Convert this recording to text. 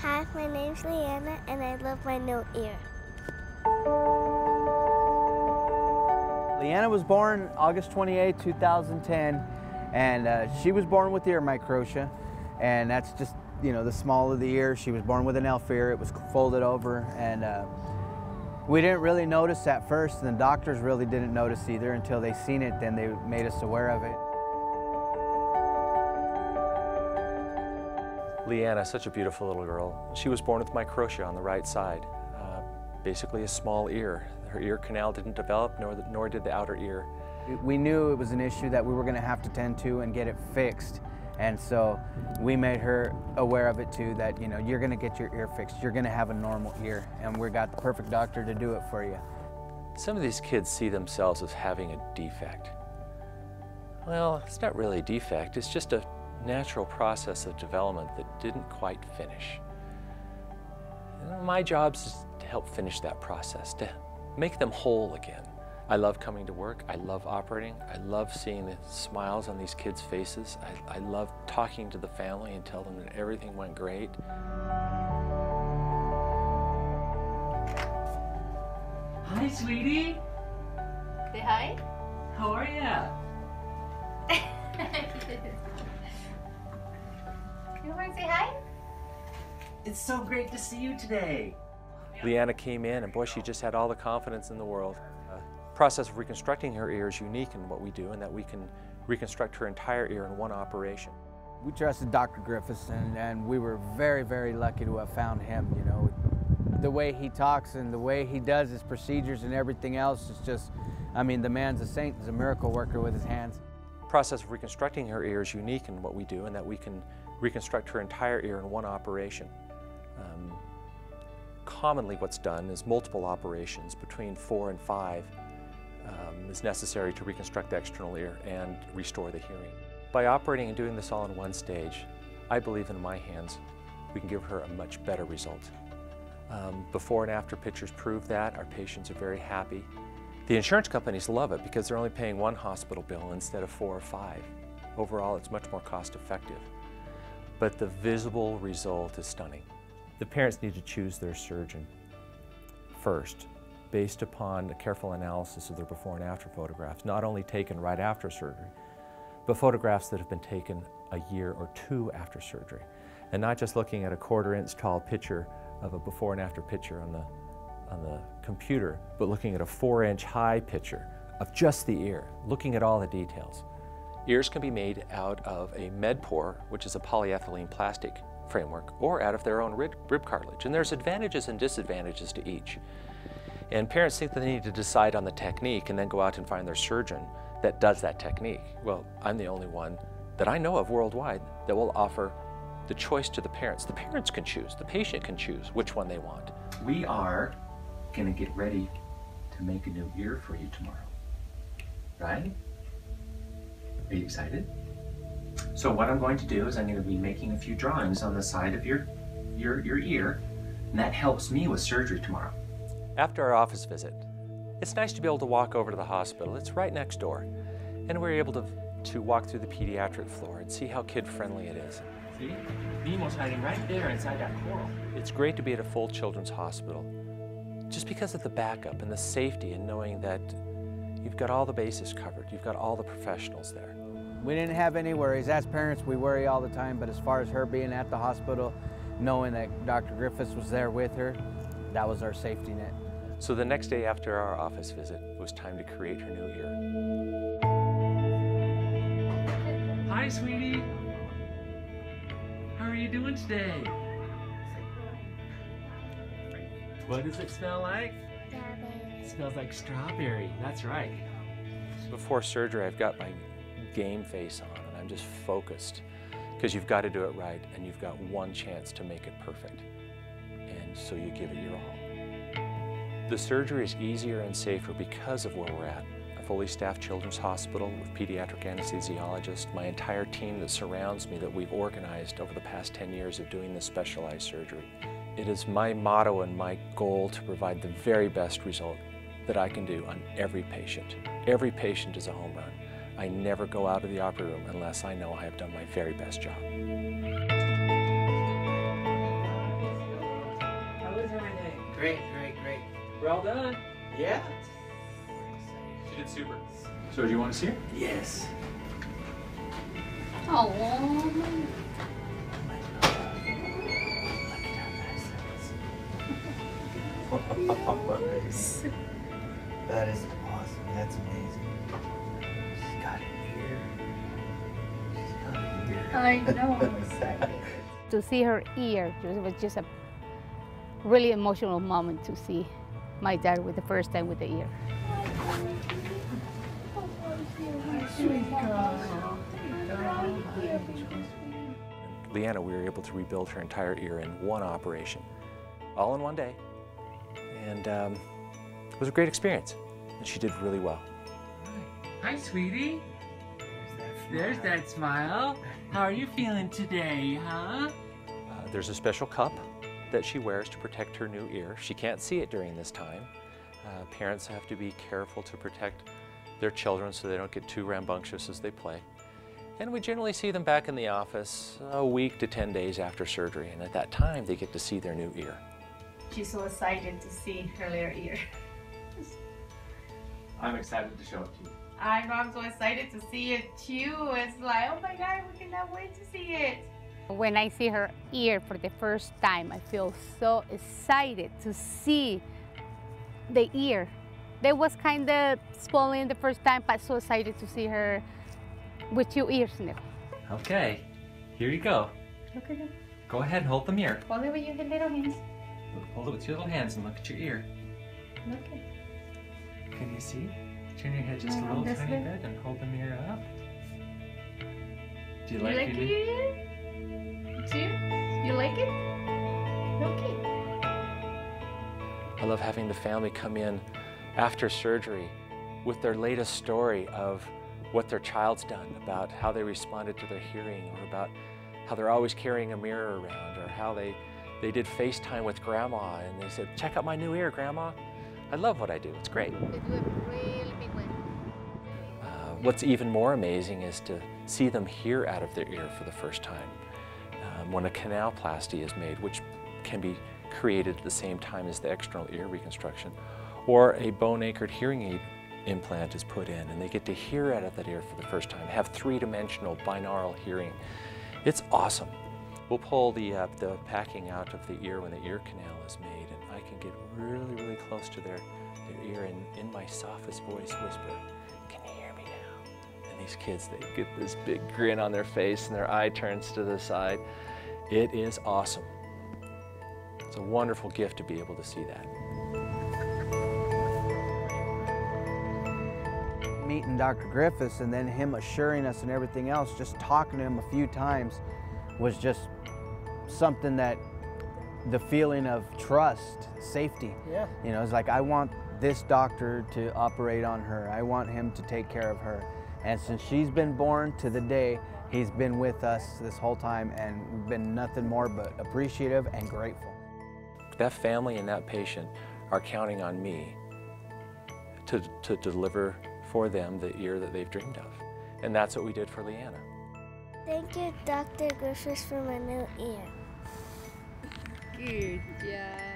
Hi, my name's Lianna, and I love my new ear. Lianna was born August 28, 2010, and she was born with ear microtia, and that's just, you know, the small of the ear. She was born with an elf ear. It was folded over, and we didn't really notice at first, and the doctors really didn't notice either until they seen it. Then they made us aware of it. Lianna, such a beautiful little girl. She was born with microtia on the right side, basically a small ear. Her ear canal didn't develop, nor did the outer ear. We knew it was an issue that we were going to have to tend to and get it fixed. And so we made her aware of it too, that, you know, you're going to get your ear fixed. You're going to have a normal ear, and we got the perfect doctor to do it for you. Some of these kids see themselves as having a defect. Well, it's not really a defect. It's just a natural process of development that didn't quite finish. You know, my job is to help finish that process, to make them whole again. I love coming to work. I love operating. I love seeing the smiles on these kids' faces. I love talking to the family and tell them that everything went great. Hi, sweetie. Say hi. How are ya? You want to say hi? It's so great to see you today. Lianna came in, and boy, she just had all the confidence in the world. The process of reconstructing her ear is unique in what we do, in that we can reconstruct her entire ear in one operation. We trusted Dr. Griffiths, and we were very, very lucky to have found him. You know, the way he talks and the way he does his procedures and everything else is just, I mean, the man's a saint. He's a miracle worker with his hands. The process of reconstructing her ear is unique in what we do, in that we can reconstruct her entire ear in one operation. Commonly what's done is multiple operations, between 4 and 5 is necessary to reconstruct the external ear and restore the hearing. By operating and doing this all in one stage, I believe in my hands we can give her a much better result. Before and after pictures prove that. Our patients are very happy. The insurance companies love it because they're only paying one hospital bill instead of 4 or 5. Overall, it's much more cost effective. But the visible result is stunning. The parents need to choose their surgeon first, based upon a careful analysis of their before and after photographs, not only taken right after surgery, but photographs that have been taken a year or 2 after surgery. And not just looking at a 1/4 inch tall picture of a before and after picture on the computer, but looking at a 4-inch high picture of just the ear, looking at all the details. Ears can be made out of a MedPore, which is a polyethylene plastic framework, or out of their own rib cartilage. And there's advantages and disadvantages to each. And parents think that they need to decide on the technique and then go out and find their surgeon that does that technique. Well, I'm the only one that I know of worldwide that will offer the choice to the parents. The parents can choose, the patient can choose which one they want. We are gonna get ready to make a new ear for you tomorrow, right? Are you excited? So what I'm going to do is I'm going to be making a few drawings on the side of your ear, and that helps me with surgery tomorrow. After our office visit, it's nice to be able to walk over to the hospital. It's right next door. And we're able to walk through the pediatric floor and see how kid-friendly it is. See? Nemo's hiding right there inside that coral. It's great to be at a full children's hospital, just because of the backup and the safety and knowing that you've got all the bases covered. You've got all the professionals there. We didn't have any worries. As parents, we worry all the time, but as far as her being at the hospital, knowing that Dr. Griffiths was there with her, that was our safety net. So the next day after our office visit, it was time to create her new ear. Hi, sweetie. How are you doing today? What does it smell like? It smells like strawberry. That's right. Before surgery, I've got my game face on and I'm just focused, because you've got to do it right and you've got one chance to make it perfect, and so you give it your all. The surgery is easier and safer because of where we're at. A fully staffed children's hospital with pediatric anesthesiologists, my entire team that surrounds me that we've organized over the past 10 years of doing this specialized surgery. It is my motto and my goal to provide the very best result that I can do on every patient. Every patient is a home run. I never go out of the operating room unless I know I have done my very best job. Great, great, great. Well done. Yeah? She did super. So do you want to see her? Yes. Oh. Nice. That is awesome. That's amazing. She's got an ear. She's got an ear. I know, I'm excited. To see her ear, it was just a really emotional moment to see my dad with the first time with the ear. Lianna, we were able to rebuild her entire ear in one operation, all in one day. And it was a great experience, and she did really well. Hi, sweetie. There's that smile. How are you feeling today, huh? There's a special cup that she wears to protect her new ear. She can't see it during this time. Parents have to be careful to protect their children so they don't get too rambunctious as they play. And we generally see them back in the office a week to 10 days after surgery, and at that time they get to see their new ear. She's so excited to see her little ear. I'm excited to show it to you. I know, I'm so excited to see it too. It's like, oh my God, we cannot wait to see it. When I see her ear for the first time, I feel so excited to see the ear. That was kind of swollen the first time, but so excited to see her with 2 ears now. Okay, here you go. Look at it. Go ahead and hold the mirror. Hold it with your little hands. Hold it with your little hands and look at your ear. Look at it. Can you see? Turn your head just a little this tiny way. bit and hold the mirror up. Do you You like like your your new... ear? Too? You like it? Okay. I love having the family come in after surgery with their latest story of what their child's done, about how they responded to their hearing, or about how they're always carrying a mirror around, or how they did FaceTime with Grandma and they said, check out my new ear, Grandma. I love what I do, it's great. They do a really big one. What's even more amazing is to see them hear out of their ear for the first time. When a canalplasty is made, which can be created at the same time as the external ear reconstruction, or a bone-anchored hearing aid implant is put in and they get to hear out of that ear for the first time, have 3-dimensional binaural hearing. It's awesome. We'll pull the packing out of the ear when the ear canal is made, and I can get really, really close to their ear and in my softest voice whisper, can you hear me now? And these kids, they get this big grin on their face and their eye turns to the side. It is awesome. It's a wonderful gift to be able to see that. Meeting Dr. Griffiths and then him assuring us and everything else, just talking to him a few times was just something that the feeling of trust, safety. Yeah. You know, it's like, I want this doctor to operate on her. I want him to take care of her. And since she's been born to the day, he's been with us this whole time, and we've been nothing more but appreciative and grateful. That family and that patient are counting on me to deliver for them the ear that they've dreamed of. And that's what we did for Lianna. Thank you, Dr. Griffiths, for my new ear. Good job.